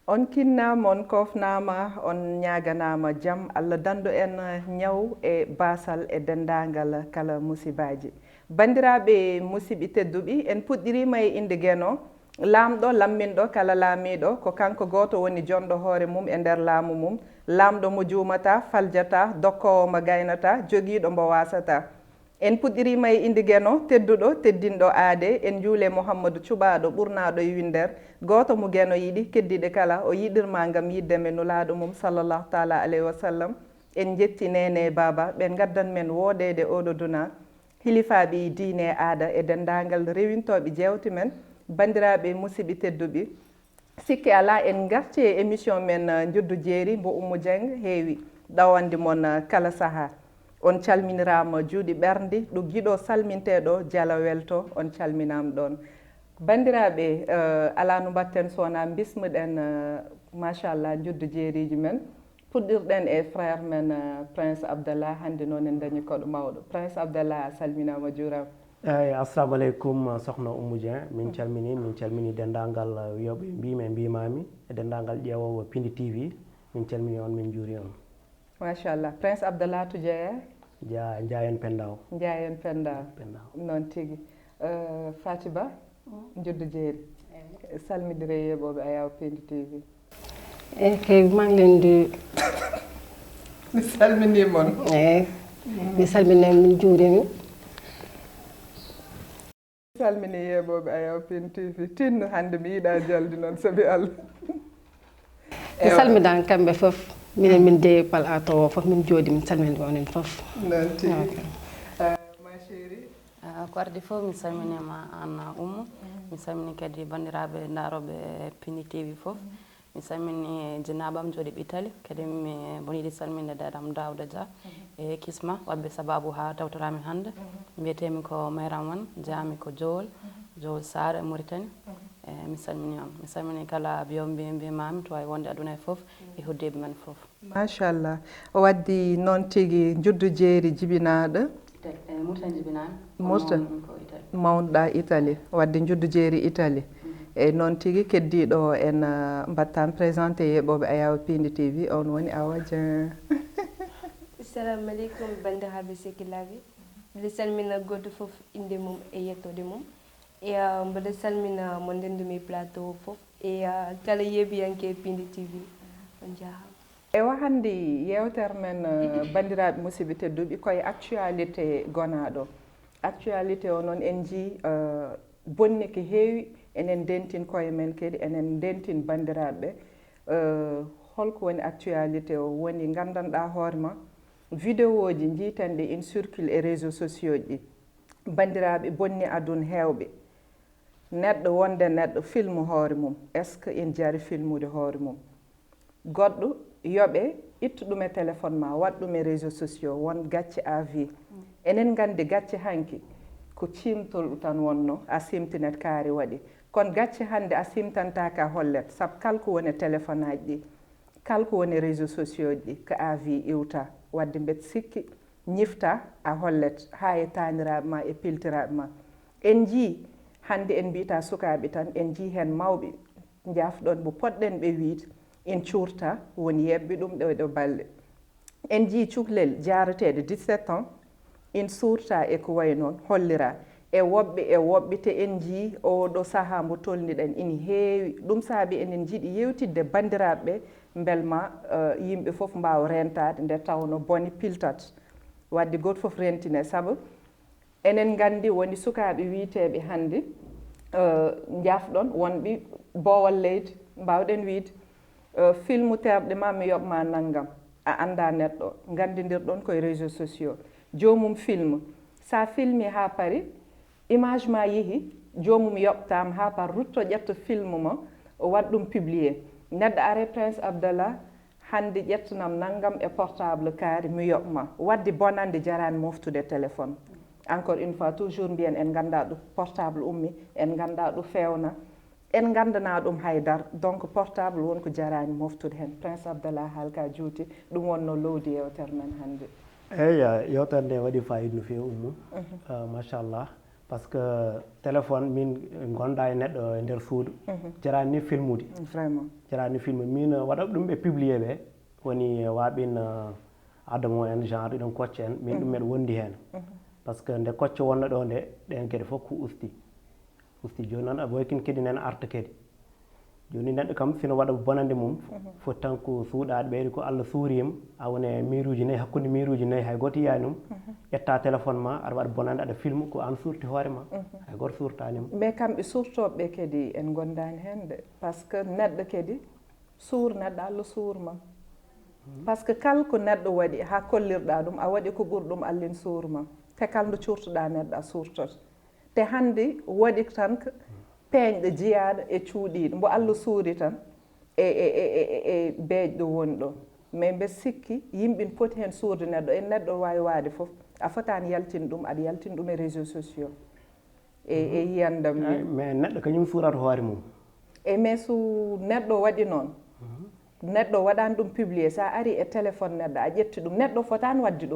on kinnama on kofnama on ñaganama jaam Allah dandu en ñaw e basal e dendagal kala musibaji bandiraɓe musidɓe tedduɓe en puɗɗirima e inde gueno lamɗo lamminɗo kala laamiɗo ko kanko goto woni jonɗo hoore mum e nder laamu mum lamɗo mo juumata faljata dokkowo mo gaynata joguiɗo mbo wasata en puɗɗirima e inde gueno tedduɗo teddinɗo aade en juule Mouhamadou cuɓaɗo ɓurnaɗo e winder goto mo gueno yiiɗi keddiɗe kala o yiɗirma gam yiddeme nulaɗo mum sallllahu taala alayhi wa sallam en jetti nene baba ɓe gaddan men woɗede oɗo duna hilifaɓe diine aada e dendagal rewintoɓe jewte men bandiraɓe musidɓe tedduɓe sikki ala en garti e émission men juddu jeeri mbo Oumou Dieng heewi ɗawande mon kala saaha on calminirama juuɗe ɓerndi ɗo giɗo salminteɗo Diala Welto on calminama ɗon bandiraɓe ala no mbatten sowona bismuɗen machallah juddu jeeriji men puɗɗirɗen e frère men Prince Abdallah hande noon en dañi koɗo mawɗo Prince Abdallah a salminama juurama eyyi assalamu aleykum sokhna Oumou Dieng min calmini dendagal wiyoɓe mbimi mbimami e dendagal ƴeewowo Pindi TV min calmini on min juuri on machallah Prince Abdallah to jeeya Ndiayen Pendaw noon tigui Fatiba juddu jeeri salmidire yeeɓoɓe Ayaw Pindi TV eyyi kay maa ngi leen di mi salminimon eyyi mi salmini min juurimi salmini yeeɓoɓe Ayaw Pindi TV tinno hande mi yiiɗa jaldi noon saabi Allah mi salminani kamɓe foof minen min deewi pal atowo foof min jooɗi min salmini onen foof noon tigi ma chéri ko ardi fof mi salminima an Oumou mi salmini kadi bandiraɓe daroɓe Pindi TV foof mi salmini jinnaɓam jooɗiɓe Italie kadi mi boniɗi salminde dadam Dawda Dia e kisma wabɓe sababu ha tawtorami hande mbiyetemi ko Mayram Wane jeeyami ko Jowol Sare e Mauritanie mi salmini on mi salmini kala biyoɓe mbimami to wawi wonde aduna e foof e hoddiɓe men foof machallah o waddi noon tigui juddu jeeri jibinaɗo Mauritanie jibinami mawnuɗa Italie wadde juddu jeeri Italie eyyi noon tigui keddiɗo en mbattami présenté yeeɓoɓe Ayaw Pindi TV on woni Awa Dieng assalamu aleykum bandiraɓe sehilaɓe mbiɗa salmina goto foof inde mum e yettode mum e mbiɗa salmina mo ndendumi plateau foof e kala yeeɓiyanke Pindi TV on jarama ewa hande yewtere men bandiraɓe musidɓe tedduɓe koye actualité gonaɗo actualité o noon en jii bonni ko heewi enen dentin koye men kadi enen dentin bandiraɓe holko woni actualité o woni gandanɗa hoorema vidéo ji jiitenɗe in circule e réseaux sociaux ji bandiraɓe bonni aduna hewɓe neɗɗo wonde neɗɗo filme hoore mum est ce que en jaari filmude hoore mum goɗɗo yoɓe ittu ɗum e téléphone ma waɗ ɗum e réseaux sociaux won gacce à vie enen gandi gacce hanki ko cimtol tan wonno a simtinet kaari waɗi kono gacce hande a simtantaka hollet saabu kala ko woni téléphone aji ɗi kala ko woni réseaux sociaux ji ko à vie iwta wadde mbeɗa sikki ñifta a hollet ha e taniraɓe ma e piltiraɓe ma en jii hande en mbiyata sukaɓe tan en jii hen mawɓe jafɗon mo poɗɗen ɓe wiide en cuurta woni yeɓɓe ɗum ɗo balɗe en jii cukalel jarateɗe 17 ans in suurta e ko way noon hollira e woɓɓe te en jii oɗo saaha mbo tolniɗen ina heewi ɗum saabi enen jiiɗi yewtidde bandiraɓe belma yimɓe foof mbawa rentade nde tawno bone piltat wadde goto foof rentine saabu enen gandi woni sukaɓe wiiteɓe hande jafɗon wonɓe boowal leydi mbawɗen wiide filme terɗe ma mi yoɓma naggam a anda neɗɗo gandidirɗon koye réseaux sociaux jomum film sa filmi ha paari image ma yeehi jomum yoɓtama ha par rutto ƴetta film ma waɗ ɗum publier neɗɗo are Prince Abdallah hande ƴettanam naggam e portable kaari mi yoɓma wadde bonande jarani moftude téléphone encore une fois toujours mbiyen en ganda ɗo portable ummi en ganda ɗo fewna en gandana ɗum haydara donc portable wonko jarani moftude hen Prince Abdallah haalka juuti ɗum wonno lowdi yewtere men hande eyyi yewtere nde waɗi fayida no fewi Oumou machallah par ce que téléphone min gonɗa e neɗɗo e nder suudu jarani ni filmude vraiment jarani filme min waɗaɓe ɗum ɓe publié ɓe woni waɓin adamo en genre ɗiɗon kocce en min ɗum meɗe wondi hen par ce que nde kocce wonno ɗo nde ɗen kadi fof ko usti joni noon aɓa wakin kadi nen arta kadi joni neɗɗo kam sino waɗa bonande mum foti tan ko suuɗade ɓeyde ko Allah suurima a wone miruji nayyi hakkude miruji nayyi hay goto yiyani ɗum ƴetta téléphone ma aɗa waɗa bonande aɗa film ko an suurti hoore ma hay goto suurtanima mais kamɓe suurtoɓeɓe kadi en gondani hen de par ce que neɗɗo kadi suur neɗɗo Allah suurma par ce que kala ko neɗɗo waɗi ha kollirɗa ɗum a waɗi ko ɓuuri ɗum Allah ne suurma te kala nde curtoɗa neɗɗo a suurtoto te hande waɗi tan ko peeñɗo jiyaɗo e cuuɗiɗo mbo Allah suuri tan e beeƴɗo woni ɗo mais mbe sikki yimɓe ne poti hen suurde neɗɗo e neɗɗo wawi waade foof a fotani yaltin ɗum aɗa yaltin ɗum e réseaux sociaux e yiyandam mais neɗɗo kañum suurata hoore mum e mais so neɗɗo waɗi noon neɗɗo waɗani ɗum publié sa ari e téléphone neɗɗo a ƴetti ɗum neɗɗo fotani wadde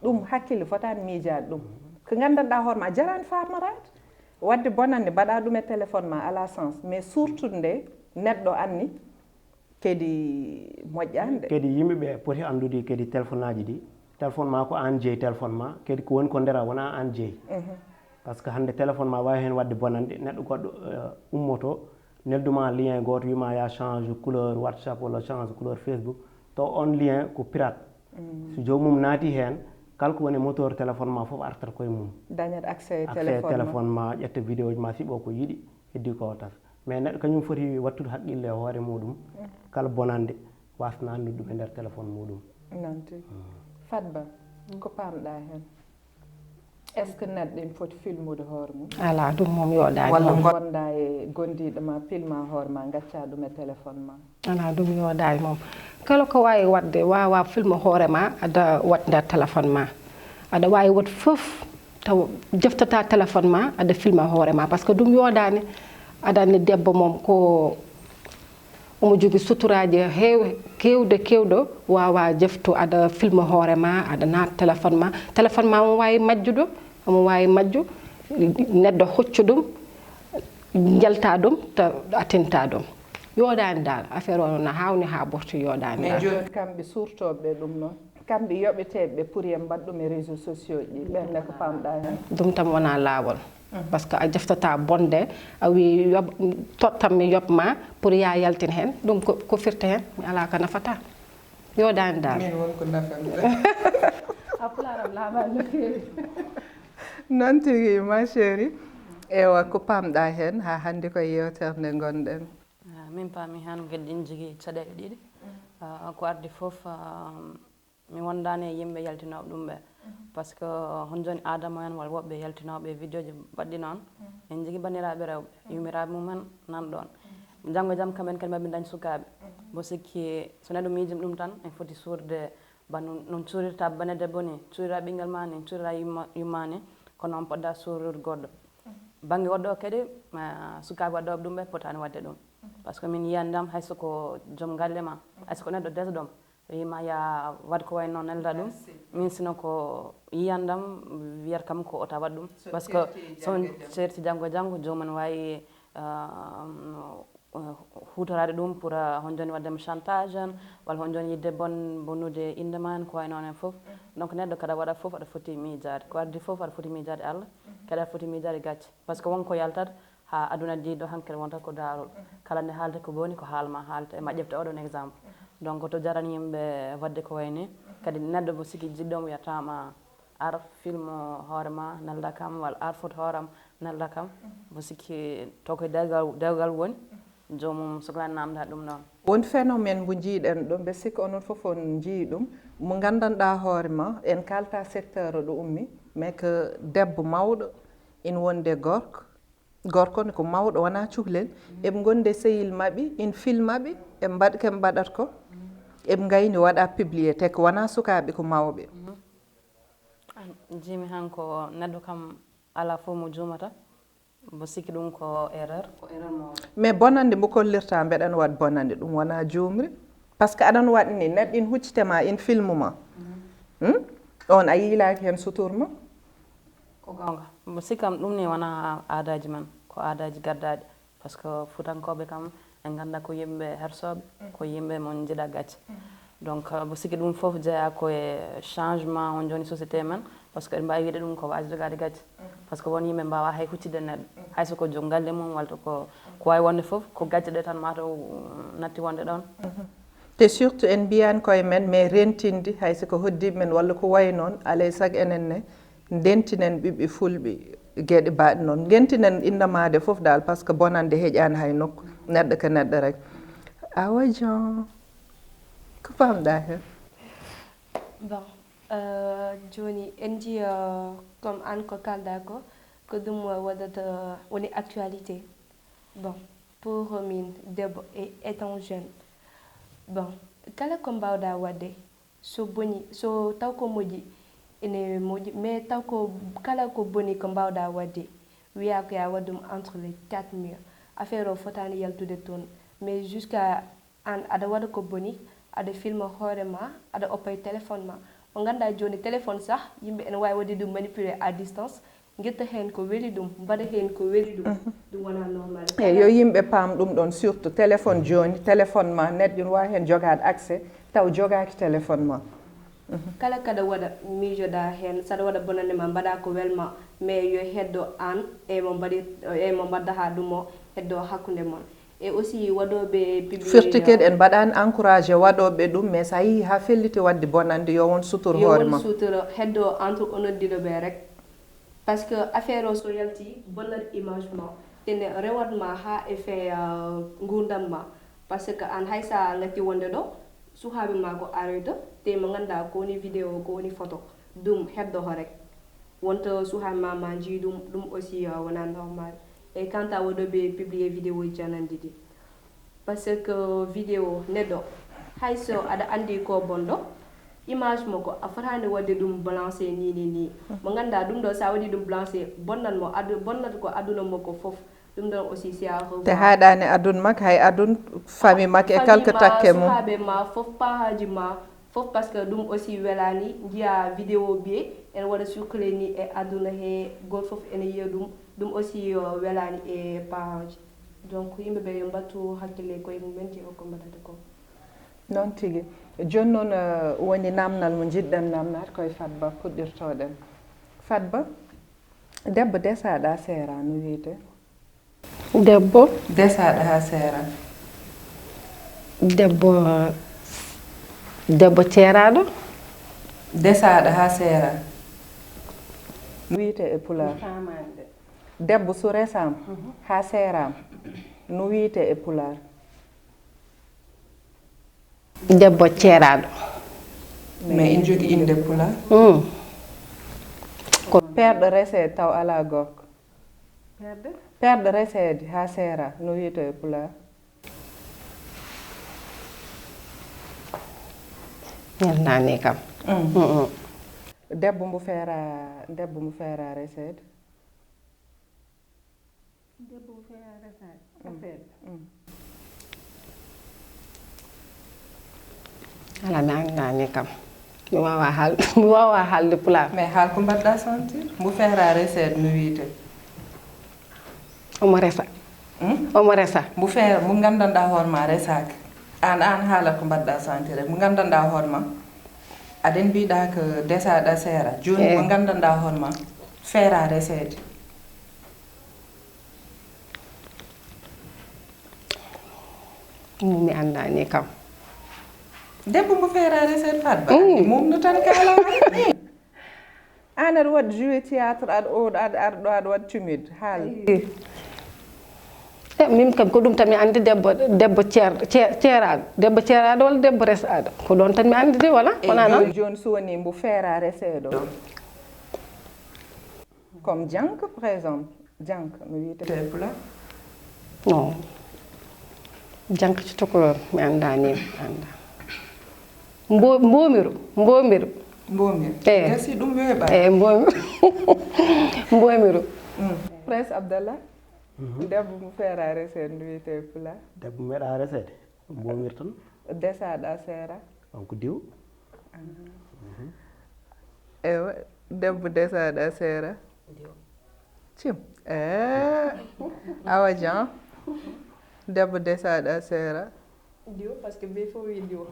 ɗum hakkille fotani miijade ɗum ko gandanɗa hoore ma a jarani farmarade wadde bonande mbaɗa ɗum e téléphone ma ala sens mais surtout nde neɗɗo anni kadi moƴƴande kadi yimɓeɓe poti andude kadi téléphone aji ɗi téléphone ma ko an jeeyi téléphone ma kadi ko woni ko ndera wona an jeeyi par ce que hande téléphone ma wawi hen wadde bonande neɗɗo goɗɗo ummoto nelduma lien goto wima ya change couleur WhatsApp walla change couleur Facebook to on lien ko pirate so jomum naati hen kala ko woni moteur téléphone ma fof artata koye mum dañat accès téléphone ma ƴetta vidéo ji ma siɓo ko yiɗi heddi ko tas mais neɗɗo kañum foti wattude haqqille e hoore muɗum kala bonande wasna andude ɗum e nder téléphone muɗum noon tigi Fatba ko pamɗa hen est ce que neɗɗo ene foti filmude hoore mum ala ɗum moom yoɗani walla gonɗa e gondiɗo ma filma hoore ma gacca ɗum e téléphone ma ala ɗum yoɗani moom kala ko wawi wadde wawa filme hoore ma aɗa wat nder téléphone ma aɗa wawi wat foof taw jeftata téléphone ma aɗa filma hoore ma par ce que ɗum yoɗani aɗa andi debbo moom ko omo jogui suturaji kewɗo wawa jeftu aɗa filme hoore ma aɗa naata téléphone ma omo wawi majjuɗo omo wawi majju neɗɗo hoccu ɗum jalta ɗum ta attinta ɗum yoɗani dal affaire o no hawni ha ɓurti yoɗani mais joni kamɓe surtoɓeɓe ɗum noon kamɓe yoɓeteɓe pour yen mbaɗ ɗum e réseaux sociaux ɗi ɓenne ko pamɗa hen ɗum tam wona lawol par ce que a jeftata bonde a wi tottanmi yoɓma pour ya yaltin hen ɗum ko firta hen mi ala ko nafata yoɗani dal min wonko nafamde a pularam laaɓani no fewi noon tigui ma chéri ewa ko pamɗa hen ha hande koye yewtere nde gonɗen min paami han gueɗɗin jogui caɗele ɗiɗi ko ardi foof mi wondani e yimɓe yaltinoɓe ɗum ɓe par ce que hon joni adama en walla woɓɓe yaltinoɓe vidéo ji baɗɗi noon en jogui bandiraɓe rewɓe yumiraɓe mumen nan ɗon janggo e jaam kamɓen kadi maɓe dañ sukaɓe bo sikki so neɗɗo miijima ɗum tan en foti suurde banu noon cuurirta bane debbo ni cuurira ɓinguel ma ni cuurira yumma ni kono noon poɗɗa suurude goɗɗo banggue goɗɗo o kadi sukaɓe waɗɗoɓe ɗum ɓe potani wadde ɗum par ce que min yiyandam hayso ko joom galle ma hayso ko neɗɗo desɗom wima ya waɗ ko way noon nelda ɗum min sino ko yiyandam wiyata kam ko ota waɗ ɗum par ce que son certi janggo e janggo jomum wawi hutorade ɗum pour hon joni waddemo chantage en walla hon joni yidde bonnude inde ma en ko way noon en foof donc neɗɗo kada waɗa foof aɗa foti miijade ko ardi foof aɗa foti miijade Allah kadi aɗa foti miijade gacce par ce que wonko yaltata ha aduna diiɗo hankkadi wonta ko darol kala nde haalta ko boni ko haalma haalta e ma ƴefte oɗon exemple donc to jarani yimɓe wadde ko way ni kadi neɗɗo mo sikki jiɗɗomo wiyatama ar film hoore ma nelda kam walla ar photo hooram nelda kam mo sikki to koye dewgal woni jomum sohlani namda ɗum noon won phénomène mo jiiɗen ɗo mbe sikki onon foof on jii ɗum mo gandanɗa hoore ma en kalta secteur ɗo ummi mais que debbo mawɗo ina wonde gorko ne ko mawɗo wona cuhlel eɓe gonde sehil mabɓe ina filmaɓe eɓe mbaɗa keɓe mbaɗata ko eɓe gayni waɗa publié te ko wona sukaɓe ko mawɓe jimi han ko neɗɗo kam ala fof mo juumata mo sikki ɗum ko erreur mo mais bonande mo kollirta mbeɗen waɗ bonande ɗum wona juumri par ce que aɗan waɗni neɗɗo ina huccitema ina filme ma on a yiilaki hen suturma ko gonga sikam ɗum ni wona aadaji men ko aadaji gaddaɗi par ce que futankoɓe kam en ganda ko yimɓe hersoɓe ko yimɓe mon jiiɗa gacce donc mo sikki ɗum foof jeeya koye changement on joni société men par ce que en mbawi wiide ɗum ko waji jogade gacce par ce que won yimɓe mbawa hay huccide neɗɗo hayso ko joom galle mum walla ko wawi wonde foof ko gacce ɗe tan mataw natti wonde ɗon te surtout en mbiyani koye men mais rentinde hayso ko hoddiɓe men walla ko wayi noon alay saago enen ne dentinen ɓiɓɓe fulɓe gueɗe mbaɗe noon dentinen innamade foof dal par ce que bonande heeƴani hay nokku neɗɗo ko neɗɗo rek Awa Diong ko famɗa hen bon joni en ji comme an ko kalɗa ko ɗum waɗata woni actualité bon pour min debbo étant jeune bon kala ko mbawɗa wadde so boni so taw ko moƴƴi ene moƴƴi mais taw ko kala ko boni ko mbawɗa wadde wiya ko ya waɗum entre les 4 murs affaire o fotani yaltude toon mais jusqu'à an aɗa waɗa ko boni aɗa filma hoorema aɗa oppa téléphone ma mo ganduɗa joni téléphone sah yimɓe ene wawi wadde ɗum manipulé à distance guetta hen ko weeli ɗum mbaɗa hen ko weeli ɗum ɗum wona normal eyyi yo yimɓe paam ɗum ɗon surtout téléphone joni téléphone ma neɗɗo ne wawi hen jogade accès taw jogaki téléphone ma kala kaɗa waɗa miijoɗa hen saɗa waɗa bonande ma mbaɗa ko welma mais yo heddo an emo mbadda ha ɗum o heddo hakkude mon et aussi waɗoɓe publié firti kadi en mbaɗani encouragé waɗoɓe ɗum mais sa yeehi ha felliti wadde bonande yo won sutoro hoore ma yo won sutoro heddo entre onoddiɗoɓe rek par ce que affaire o so yalti bonnat image ma ene rewatma ha effet gurdam ma par ce que an hay sa gatti wonde ɗo sukaɓe ma ko aroyto te mo ganduɗa ko woni vidéo ko woni photo ɗum heddoho rek wonto sukaɓe ma jii ɗum aussi wona normal et quant à waɗoɓe publié vidéo ji janandi ɗi par ce que vidéo neɗɗo hayso aɗa andi ko bonɗo image mako a fotani wadde ɗum balancé ni mo ganduɗa ɗum ɗo sa waɗi ɗum balancé bonnatmo bonnata ko aduna makko foof ɗum ɗon aussi si a te haɗani adun makko hay adun famille makko e kalko takke mum sukaɓe ma foof pahaji ma foof par ce que ɗum aussi welani jiya vidéo biye en waɗa circulé ni e aduna he goto foof ene yiya ɗum aussi welani e pahaji donc yimɓeɓe yo mbattu hakkille koye mumen je ko mbaɗata ko noon tigui joni noon woni namdal mo jiɗɗen namnade koye Fatba puɗɗirtoɗen Fatba debbo desaɗa seera no wiyete debbo desaɗo ha seera debbo ceeraɗo desaɗo ha seera no wiyete e pular debbo so resama ha seerama no wiyete e pular debbo ceeraɗo mais en jogui inde pular ko perɗo resede taw ala gorko perɗo resede ha seera no wiyete e pular yalnani kam debbo mo feera resede ala mi andani kam mi wawa haalde pular mais haal ko mbaɗɗa sentir mo feera resede no wiyete omo resa mo gandanɗa hoorema resaka an haalat ko mbaɗɗa sentir rek mo gandanɗa hoorema aɗen mbiɗa ko desaɗa seera joni mo gandanɗa hoorema feera resede mi andani kam debbo mo feera resede Fatba mum no tan kala an aɗa waɗa joué théâtre aɗa ɗo waɗa tumide haal min kam ko ɗum tan mi andi debbo ceeraɗo walla debbo resaɗo ko ɗon tan mi andi de wona noon joni so woni mbo feera reseɗo comme jank par exemple jank no wiyete pula non jank ci tukulor mi andani anda mbomiru gasi ɗum weeɓa mbomiru Prince Abdallah debbo mo feera resede no wiyete pula debbo meeɗa resede mbomir tan desaɗa seera on ko diw ewa debbo desaɗa seera cim Awa Dieng debbo desaɗa seera diw parce que ɓe fof wi diw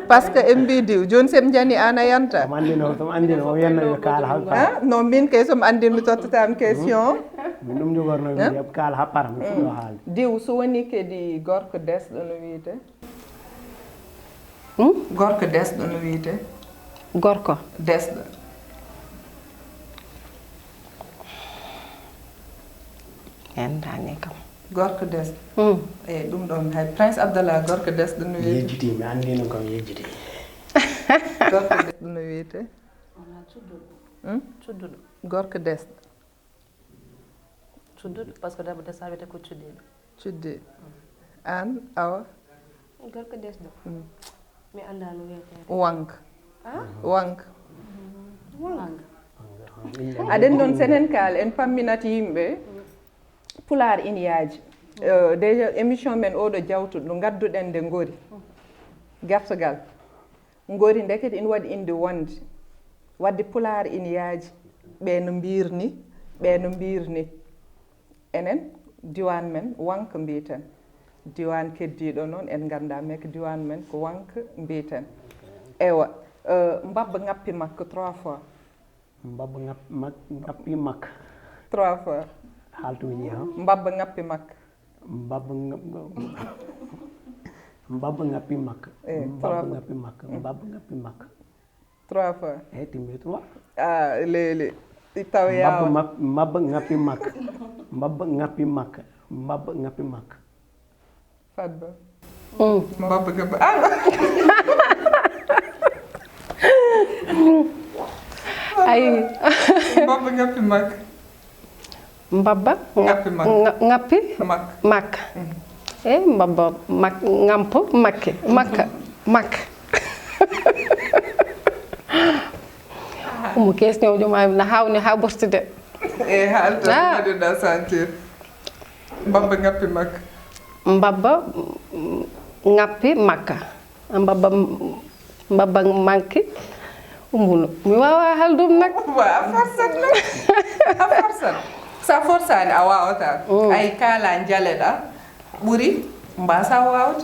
par ce que en mbi diw joni sen jani an a yanta somo andino o wiyanno yo kaala happara non min kay somi andin mi tottatami question min ɗum jogorno mi wiya kaala happara mi fuɗɗo haalde diw so woni kadi gorko desɗo no wiyete gorko desɗo no wiyete gorko desɗo endani kam gorko desɗo eyi ɗum ɗon hay prince abdallah gorko desɗo no wiyete yejjiti mi andino kam yejjiti gorko desɗo no wiyete cudduɗo gorko desɗo cudduɗo par ce que debbo desa wiyete ko cuddiɗo cuddiɗo an Awa gorko desɗo mi anda no wiyete wanka wanka wanga aɗen ɗon senen kaala en pamminat yimɓe Pulaar ina yaaji déjà émission men oɗo jawtuɗo ɗo gadduɗen nde ngori gertogal ngori ndekete ina waɗi inde wonde wadde Pulaar ina yaaji ɓe no mbirni enen diwan men wanka mbiyeten diwan keddiɗo noon en ganda mais ko diwan men ko wanka mbiyeten ewa mbabba ngappi makko 3 fois mbabba ngappi makka 3 fois haaltu wiñi ha mbabba ngappi makka mbabba ngappi makka mbabba ngappi makka 3 fois e timmi 3 leli taw yawa mbabba ngappi makka mbabba ngappi makka mbabba ngappi makka Fadba mbabba ngappi ay mbabba ngappi makka mbabba ngappi makka e mbabba ngampo makka omo question jomami na hawni ha ɓurtude e haalta mbaɗuɗa sentir mbabba ngappi makka mbabba ngappi makka mbabba manki umbuno mi wawa haldum nak a forsat sa forsani a wawata ay kala jaleɗa ɓuuri mbasa wawde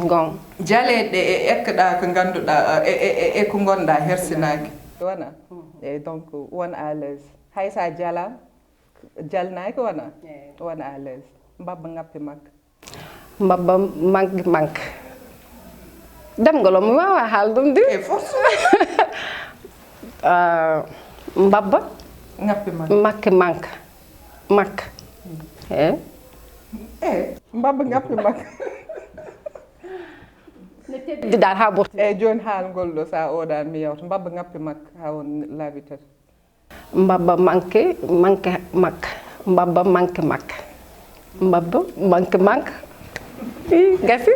gon jaleɗe e ekkeɗa ko ganduɗa e ko gonɗa hersinaki wona eyyi donc won à l'aise hay sa jala jalnaki wona won à l'aise mbabba ngappi makka mbabba manque demgol o mi wawa haaldum de e force mbabba ngappi makka e mbabba ngappi makka didal ha ɓurti eyyi joni haalgol ɗo sa oɗan mi yewta mbabba ngappi makka ha won laabi tati mbabba manque makka mbabba manque makka mbabba manque i gasi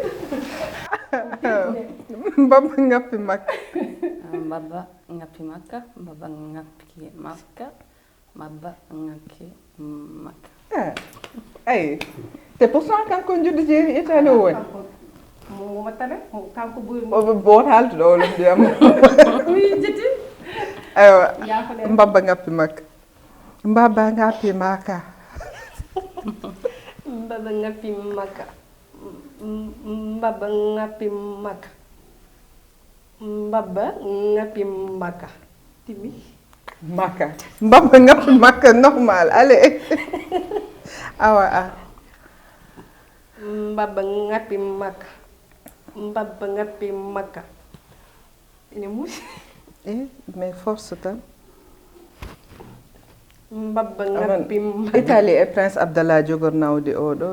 mbabba ngappi makka mbabba ngappi makka mbabba ngappi makka mbabba ngappi makka ayi te pourtant kanko juddu jeeri Italie o woni mo wattane kanko ɓuri won haaltuɗo olum ndiyam jeti aywa mbabba ngappi makka mbabba ngappi makka mbabba ngappi makka mbabba ngappi makka mbabba ngappi makka timi makka mbabba ngappi makka normal allez awa mbabba ngappi makka mbabba ngappi makka ene muusi mais force tan mbabba ngappi Italie e prince Abdallah jogornawde oɗo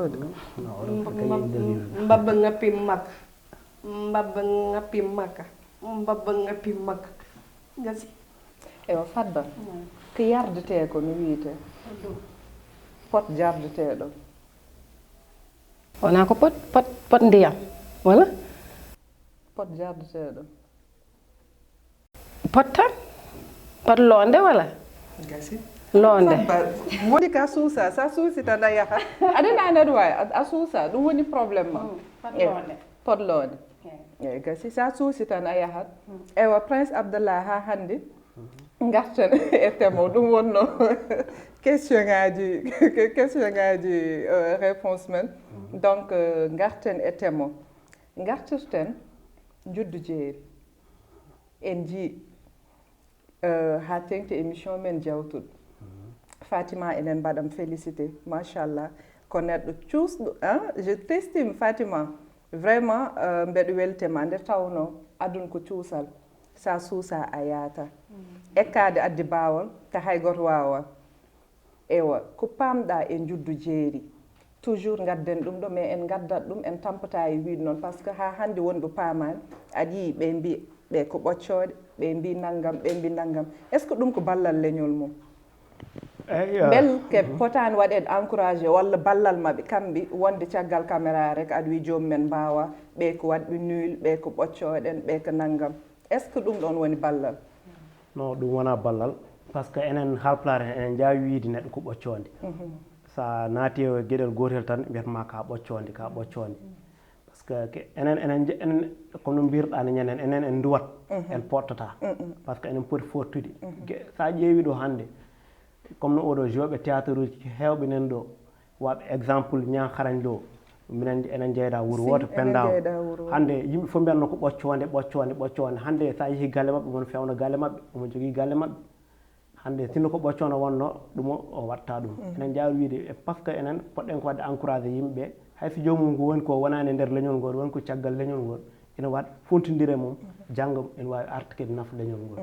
mbabba ngappi makka mbabba ngappi makka mbabba ngappi makka gasi ewa Fadba ko yardete ko no wiyete pot jardeteɗo wona ko pot ndiyam wala pot jardeteɗo pot tan pot londe wala gasi londe woni ka suusa sa suusi tan a yaha aɗana aɗa wawi a suusa ɗum woni probléme ma pot londe eyyi gasi sa suusi tan a yahat ewa prince Abdallah ha hande garten e temo ɗum wonno question ngaji réponse men donc garten e temo gartirten juddu jeeri en ji ha tengti émission men jawtuɗo Fatima enen mbaɗam félicité machallah ko neɗɗo cuusɗo je t'estime Fatima vraiment mbeɗo weltema nde tawno aduna ko cuusal sa suusa a yaata ekkade addi bawol te hay goto wawa ewa ko pamɗa e juddu jeeri toujours gadden ɗum ɗo mais en gaddat ɗum en tampata e wiide noon par ce que ha hande wonɓe paamani aɗa yii ɓe mbi ɓe ko ɓoccoɗe ɓe mbi naggam ɓe mbi naggam est ce que ɗum ko ballal leñol mum bel ke potani waɗede encouragé walla ballal maɓe kamɓe wonde caggal caméra rek aɗa wi jomumen mbawa ɓe ko waɗɓe nul ɓe ko ɓoccoɗen ɓe ko naggam est ce que ɗum ɗon woni ballal non ɗum wona ballal par ce que enen haalpulaar enen jaawi wiide neɗɗo ko ɓoccode sa naati e gueɗel gotel tan mbiyatma ka ɓoccode par ce que enen comme no mbirɗani ñanden enen en duwat en pottata par ce que enen poti fottude sa ƴeewi ɗo hannde comme no oɗo joɓe théâtre uji hewɓe nen ɗo waɓe exemple ñankarañ ɗo minen enen jeyɗa wuuro woto pendaw hande yimɓe fof mbiyatno ko ɓoccode hande sa yeehi galle mabɓe omo fewna galle mabɓe omo jogui galle mabɓe hande sinno ko ɓoccone wonno ɗum o watta ɗum enen jaawi wiide par ce que enen poɗɗen ko wadde encouragé yimɓeɓe hayso jomum ngo woni ko wonani e nder leñol ngol woni ko caggal leñol ngol ene waɗ fontodire mum janggo ene wawi arta kadi nafa leñol ngol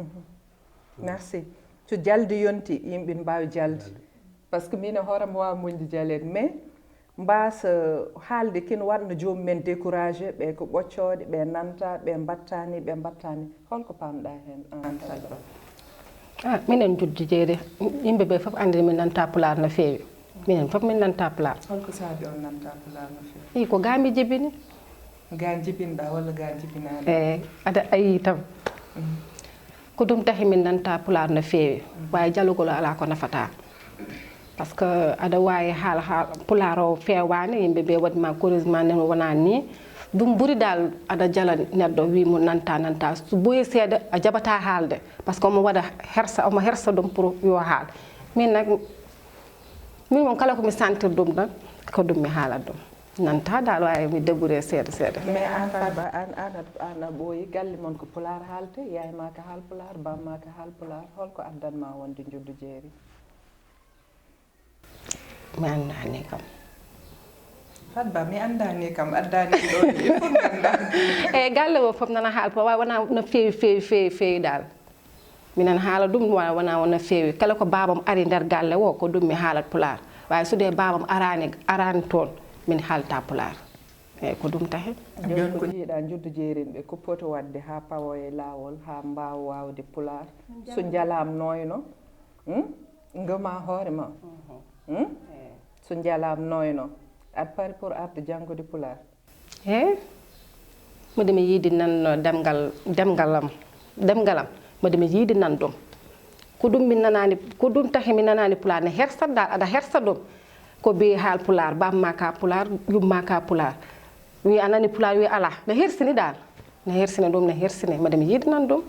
merci so jalde yonti yimɓe mbawi jalde par ce que min e hoorema wawa moƴde jalede mais mbasa haalde kene waɗno jomumen découragé ɓe ko ɓoccode ɓe nanta ɓe mbattani holko pamɗa hen minen juddu jeeri yimɓe ɓe fof andi min nanta pulaar no feewi minen fof min nanta pulaar holko saabi on nanta pulaar no feewi ko ga mi jibini ga jibinɗa walla ga jibinaɗa aɗa ayi tam ko ɗum tahi min nanta pulaar no feewi wawi jalugol ala ko nafata par ce que aɗa wawi haal pulaar o fewani yimɓe ɓe waɗima corrigement nen wona ni ɗum ɓuuri dal aɗa jala neɗɗo wimo nanta so ɓooyi seeɗa a jaɓata haalde par ce que omo waɗa omo hersa ɗum pour yo haal min nak min moom kala komi sentir ɗum tan ko ɗum mi haalat ɗum nanta dal wawi mi débouré seeɗa mais an Farba an a ɓooyi galle moon ko pulaar haalte yaye ma ko haal pulaar bamma ko haal pulaar holko addanma wonde juddu jeeri mi andani kam Farba mi andani kam addani ɗo il faut ganda eyyi galle o foof nana haal pulaar wona no feewi dal minen haala ɗum wona no feewi kala ko babam ari nder galle o ko ɗum mi haalat pulaar wawi sude babam arani toon min haalta pulaar eyyi ko ɗum tahi joni ko jiiɗa juddu jeerin ɓe ko poti wadde ha pawo e lawol ha mbawa wawde pulaar so jalam noyno goma hoorema so jalam noyno aɗa pari pour arde janggude pulaar eyyi miɗemi yiidi nanno demgalam miɗemi yiidi nan ɗum ko ɗum min nanani ko ɗum tahi mi nanani pulaar ne hersat dal aɗa hersa ɗum ko be haal pulaar bamma ka pulaar yumma ka pulaar wi a nani pulaar wi ala ne hersini dal ne hersini ɗum ne hersini miɗemi yiidi nan ɗum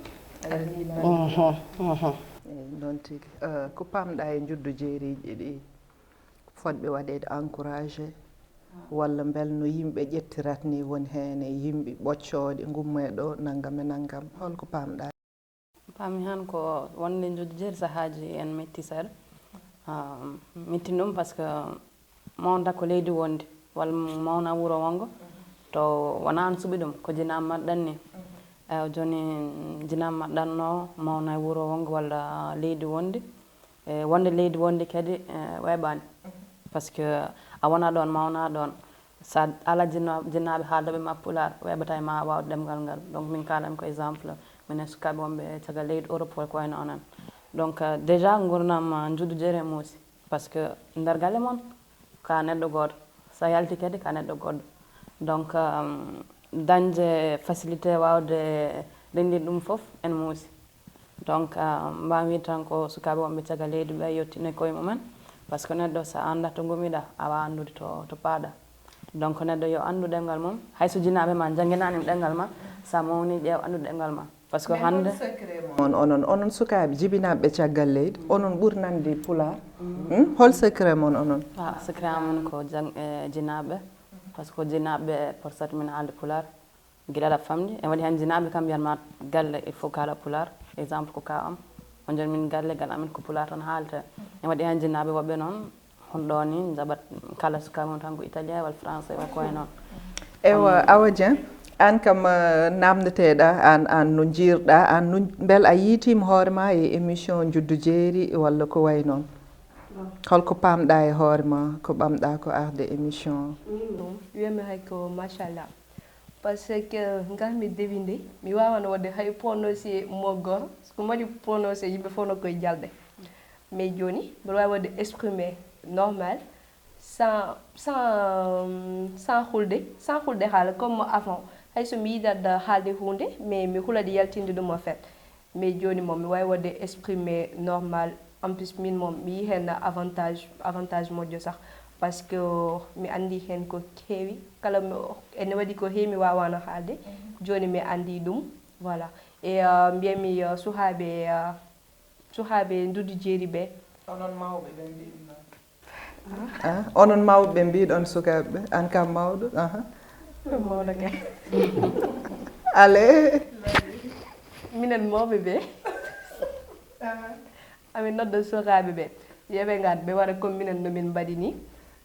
noon tigi ko pamɗa e juddu jeeriji ɗi fodɓe waɗede encouragé walla belno yimɓe ƴettirat ni woni hen e yimɓe ɓoccode gummoe ɗo naggam e naggam holko pamɗa pami han ko wonde juddu jeeri sahaji en metti seeɗa metti ɗum par ce que mawnta ko leydi wonde walla mawna wuuro wongo to wona an suuɓi ɗum ko jinam maɗɗan ni joni jinam maɗɗanno mawna e wuuro wongo walla leydi wonde wonde leydi wonde kadi weeɓani par ce que a wona ɗon mawna ɗon sa ala jinnaɓe haaldoɓe ma pulaar weeɓata e ma wawde ɗemgal ngal donc min kalami ko exemple minen sukaɓe wonɓe caggal leydi Europe wala ko wayno onan donc déjà gurdam juddu jeeri e muusi par ce que nder galle moon ka neɗɗo goto sa yalti kadi ka neɗɗo goɗɗo donc dañde facilité wawde renndide ɗum foof en muusi donc mbami wiide tan ko sukaɓe wonɓe caggal leydi ɓe yettine koye mumen par ce que neɗɗo sa anda to gomiɗa a wawa andude to paaɗa donc neɗɗo yo andu ɗemgal mum hayso jinnaɓe ma jangguinanima ɗemgal ma sa mawni ƴeew andude ɗemgal ma par ce que hannde onon sukaaɓe jibinaaɓe caggal leydi onon ɓurnande pular hol secret mon onon secret amon ko jinaaɓe par ce que jinaaɓe por satimina haalde pular giɗaɗa famde en waɗi hen jinaaɓe kam mbiyanma galle il faut kaala pular exemple ko ka am on joni min galle gal amen ko pular tan haalata en waɗi hen jinaaɓe woɓɓe noon honɗo ni jaɓat kala sukaɓe mum tan ko italien walla français walla ko hen noon ewa Awa Dieng an kam namdeteɗa an no jiirɗa an no beel a yiitima hoorema e émission Juddu Jeeri walla ko way noon holko pamɗa e hoorema ko ɓamɗa ko arde émission wiyami hay ko machallah par ce que ngarmi dewi nde mi wawano wadde hay prononcé mo goro ko moƴi prononcé yimɓe fof no koye jalde mais joni mbiɗa wawi wadde exprimé normal sans hulde haala comme avant hay so mi yiɗat haalde hunde mais mi hulade yaltinde ɗum en fait mais joni moom mi wawi wadde exprimé normal en plus min moom mi yi hen avantage moƴƴo sah par ce que mi andi hen ko heewi kala ene waɗi ko heewi mi wawano haalde joni mi andi ɗum voilà et mbiyami suhaaɓe Juddu Jeeri ɓe onon mawɓe ɓe mbiɗon onon mawɓe ɓe mbiɗon sukaɓe ɓe an kam mawɗo mawɗo kay ale minen mawɓe ɓe amin nodda sukaɓe ɓe yeɓe ngat ɓe waɗa comme minen no min mbaɗi ni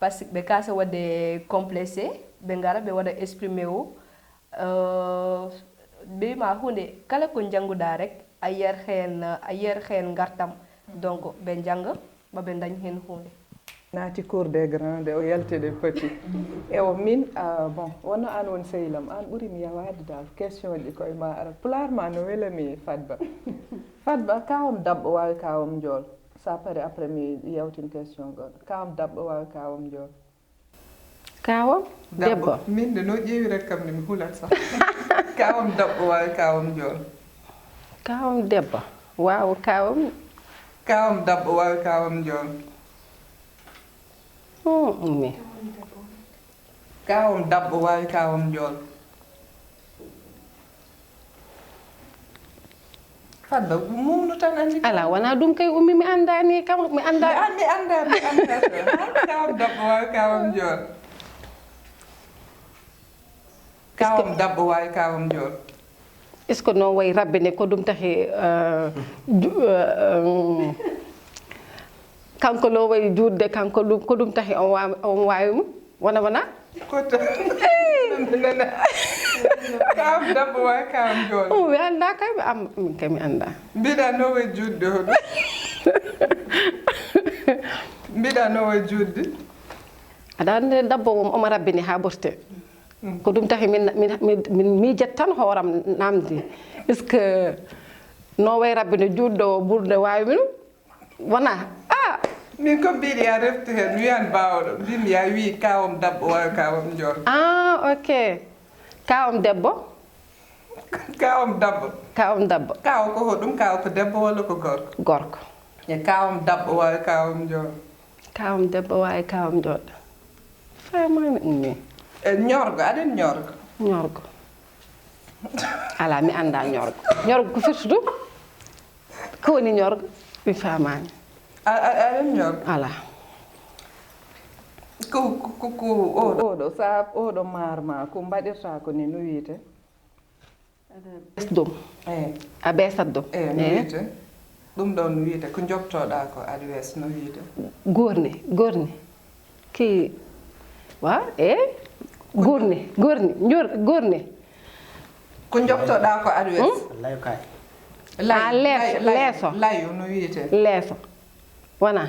par ce que ɓe kasa wadde complexé ɓe gara ɓe waɗa exprimé o ɓeyma hunde kala ko jannguɗa rek a yer hen gartam donc ɓe jangga ɓaɓe dañ hen hunde naati cour des grands o yalti des petits ewo min bon wonno an woni sehilam an ɓuurimi yawade dal question ji koye ma ara pular ma no welami Fadba kawam dabɓo wawi kawam jool sa paari après mi yewtin question goɗɗo kawam dabɓo wawi kawam jool kawam debbo min de no ƴeewi rek kam ne mi hulat sax kawam dabɓo wawi kawam jool kawam debbo wawa kawam dabɓo wawi kawam jool ummi kawam dabɓo wawi kawam jool Fadba mumno tan andi ala wona ɗum kay ummi mi andani kam mi anda mi anda kawam dabɓo wawi kawam jool kawam dabɓo wawi kawam jool est ce que no way rabbine ko ɗum tahi kanko lo way juurde kanko ɗum ko ɗum tahi on wawimo wona koto kawam dabɓo wawi kawam jool mi anda kay min kay mi anda mbiɗa no way juutde hoɗum mbiɗa no way juutde aɗa ande dabbo mom omo rabbini ha ɓurte ko ɗum tahi min miijat tan hooram namdi est ce que no way rabbine juutde o ɓurde wawi min wona min ko mbiɗi a refti hen wiyan bawɗo mbimi ya wi kawam dabɓo wawi kawam jool ok kawam debbo kawam dabɓo kaw ko hoɗum kaw ko debbo walla ko gorko e kawam dabɓo wawi kawam jool kawam debbo wawi kawam joɗɗo famani ummi ñorgo aɗen ñorgo ala mi anda ñorgo ko firti ɗum ko woni ñorgo mi famani aɗen ñorgo ala ko oɗo sa oɗo marma ko mbaɗirta ko ni no wiyete ɗum a ɓeesat ɗum no wiyete ɗum ɗon no wiyete ko jobtoɗa ko aɗa wees no wiyete gorni ki wa gorni ko jobtoɗa ko aɗa wees leeso layo no wiyete leeso wona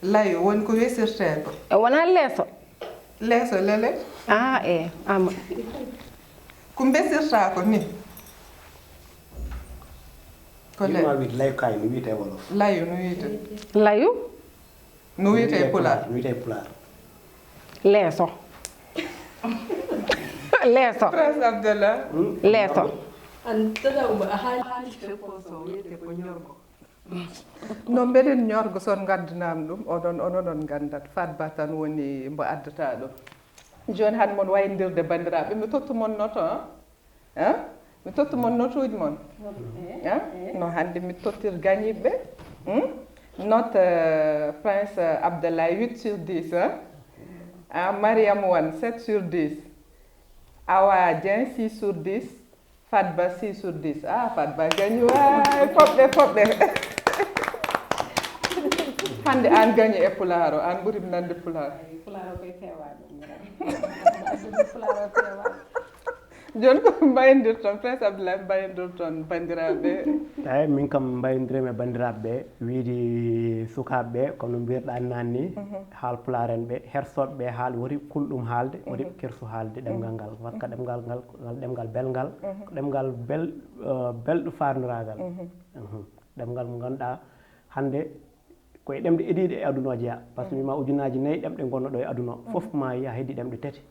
layo woni ko wesirte ko wona leeso lele ama ko besirta ko ni ko layo kay no wiyete wolof layo no wiyete layu no wiyete pular leeso Prince Abdallah leeso no mbeɗen ñorgo son gaddanama ɗum onon gandat Fadba tan woni mbo addata ɗum joni hade mon waynodirde bandiraɓe mi tottu mon noto mi totta mon notuuji mon no hannde mi tottir gañiɓe note Prince Abdoulaye 8/10 Mariam Wane 7/10 Awa Dieng 6/10 Fatba 6/10 Fatba gañi waay foɓɓe hannde an gañi e pulaar o an ɓuuri mi nande pulaar joni ko mbayindirton Prince Abdoulaye mbayindirton banndiraaɓe eyi min kam mbayindirimi e banndiraaɓe ɓe wiide sukaaɓe ɓe kono no mbiyirɗaa naani ni haal pulaar en ɓe hersoɓe ɓe haal wori kulɗum haalde wori kersu haalde ɗemngal ngal par ce que ɗemngal ngal ɗemngal belngal ko ɗemngal belɗo faarndiraagal ɗemngal mo ngannduɗaa hannde koye ɗemɗe ediiɗe e aduna o jeyaa par ce que mima ujunnaaje 4 ɗemɗe ngonno ɗo e aduna o fof ma yiya heddi ɗemɗe 3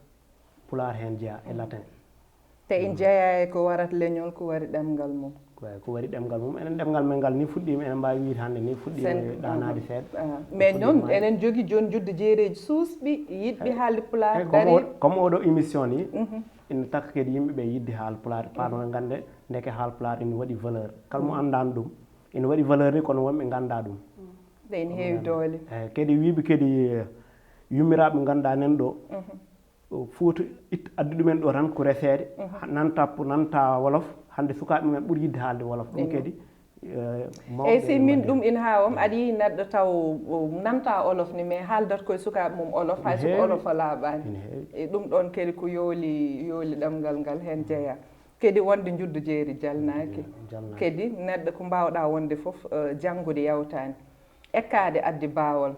pulaar heen jeyaa e latin te en jeeya e ko warata leñol ko wari ɗemngal mum ko wari ɗemngal mum enen ɗemngal men ngal ni fuɗɗima enen mbawi wiide hannde ni fuɗɗima ɗanade seeɗa mais noon enen jogui joni judde jeereji suusɓi yiɗɓe haalde pulaar comme oɗo émission ni ina takka kadi yimɓeɓe yidde haal pulaar pardon gande ndeke haal pulaar ina waɗi valeur kala mo andani ɗum ina waɗi valeur ni kono wonɓe ganda ɗum ɓe ene heewi doole eyyi kadi wiɓe kadi yummiraɓe ganduɗa nan ɗo Fouta addu ɗumen ɗo tan ko resede nanta wolof hande sukaɓe men ɓuuri yidde haalde wolof ɗum kadi eyyi si min ɗum ina hawam aɗa yii neɗɗo taw nanta olof ni mais haaldata koye sukaɓe mum olof hay soko olof a laaɓani e ɗum ɗon kadi ko yooli ɗemngal ngal hen jeeya kadi wonde juddu jeeri jalnaki kadi neɗɗo ko mbawɗa wonde foof janggude yawtani ekkade addi bawol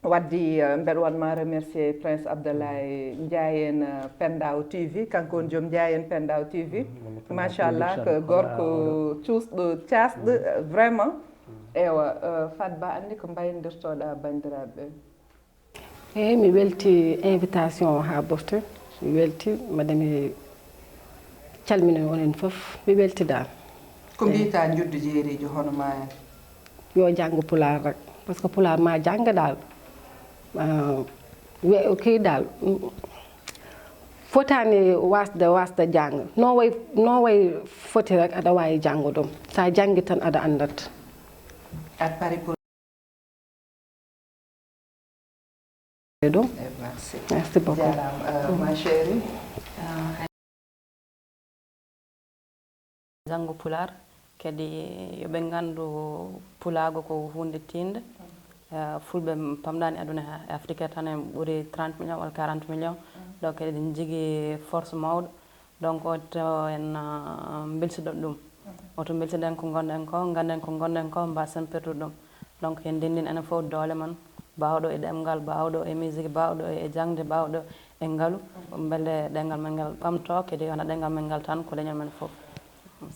waddi mbeɗa wonma remercier Prince Abdoulaye Ndiayen Pendaw TV kanko woni joom Ndiayen Pendaw TV machallah ko gorko cuusɗo casɗo vraiment ewa Fat Ba andi ko mbaynodirtoɗa bandiraɓe eyyi mi welti invitation ha ɓofte mi welti madame calmina onen foof mi welti dal ko mbiyata juddu jeerijo hono ma en yo janggo pulaar rek par ce que pulaar ma jangga dal kii daal fotani wasde jàng no way foti rek aɗa wawi janggo ɗum sa jangi tan aɗa andat aɗa pari pour ɗum merci beaucoup jarama ma chérie janggo pulaar kadi yoɓe gandu pulaago ko hunde tinde fulɓe pamɗani aduna e Afrique tan en ɓuuri 30 millions walla 40 millions donc eɗen jogui force mawɗo donc oto en belsiɗon ɗum oto belsiɗen ko gonɗen ko ganden ko gonɗen ko mba sempirtude ɗum donc en ndendin enen fof doole man bawɗo e ɗemgal bawɗo e musique bawɗo e jangde bawɗo e ngaalu beele ɗengal men ngal ɓamto kadi wona ɗengal men ngal tan ko leñol men fof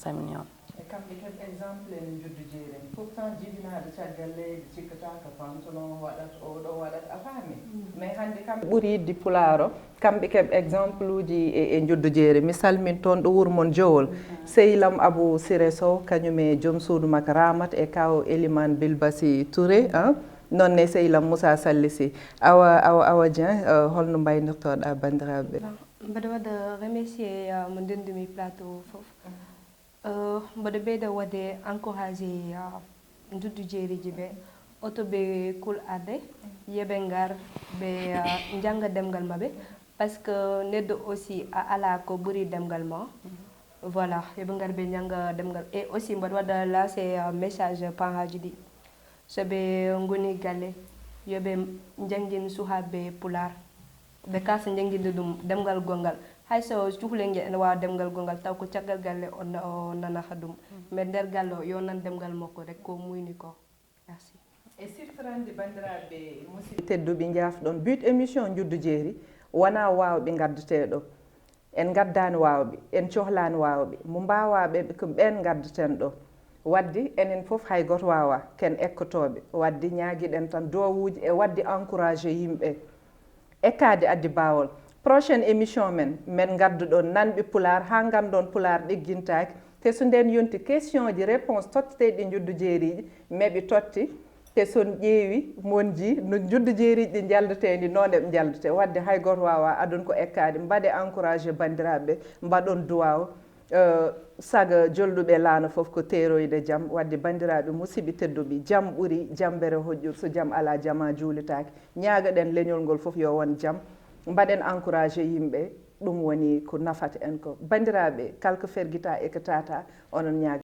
samini on e kamɓe kadi exemple en juddu jeeri en pourtant jibinaɗo caggal leydi cikkata ko pantalon waɗat oɗo waɗat a faami mais hannde kamɓe ɓuuri yidde pulaaro kamɓe keɓe exemple uji e juddu jeeri mi salmin toon ɗo wuuro mon Jowol Seylam Abou Siré Sow kañum e joom suudu makko Ramata e kaw Elimane Bilbassi Touré noon ne Seylam Moussa Sallisi Awa Dieng holno mbaynirtoɗa bandiraɓe mbaɗa waɗa remercier mo ndendumi plateau fof mbaɗa ɓeyda waɗde encouragé juddu jeeriji ɓe oto ɓe kul arde yeɓe ngar ɓe jangga demgal maɓɓe par ce que neɗɗo aussi a ala ko ɓuuri demgal ma voilà yeɓe ngar ɓe jangga demgal et aussi mbaɗa waɗa lancé message paraji ɗi soɓe goni galle yoɓe jangguin sukaɓe pulaar ɓe kasa jangguinde ɗum demgal gongal hayso cukalel guel ene wawa demgal gongal taw ko caggal galle o nanata ɗum mais nder galle o yo nan demgal makko rek ko muyni ko merci e siftorande bandiraɓe musidɓe tedduɓe jafɗon but émission juddu jeeri wona wawɓe gaddateɗo en gaddani wawɓe en cohlani wawɓe mo mbawaɓe ko ɓen gaddaten ɗo wadde enen foof hay goto wawa ken ekkotoɓe wadde ñaguiɗen tan dowuji e wadde encouragé yimɓe ekkade addi bawol prochaine émission men gadduɗon nanɓe pulaar ha gandon pulaar ɗeggintaki te so nden yonti question ji réponse totteteɗi juddu jeeriji meɓe totti te son ƴeewi mon ji no juddu jeeriji ɗi jaldatedi noon eɓe jaldate wadde hay goto wawa aduna ko ekkade mbaɗe encouragé bandiraɓeɓe mbaɗon duwaw saga jolduɓe laana fof ko teroyde jaam wadde bandiraɓe musidɓe tedduɓe jaam ɓuuri jambere hoƴƴur so jaam ala jama juulitaki ñagaɗen leñol ngol fof yo won jaam mbaɗen encouragé yimɓe ɗum woni ko nafata en ko bandiraɓe kala ko ferguita e ko tata onon ñaaga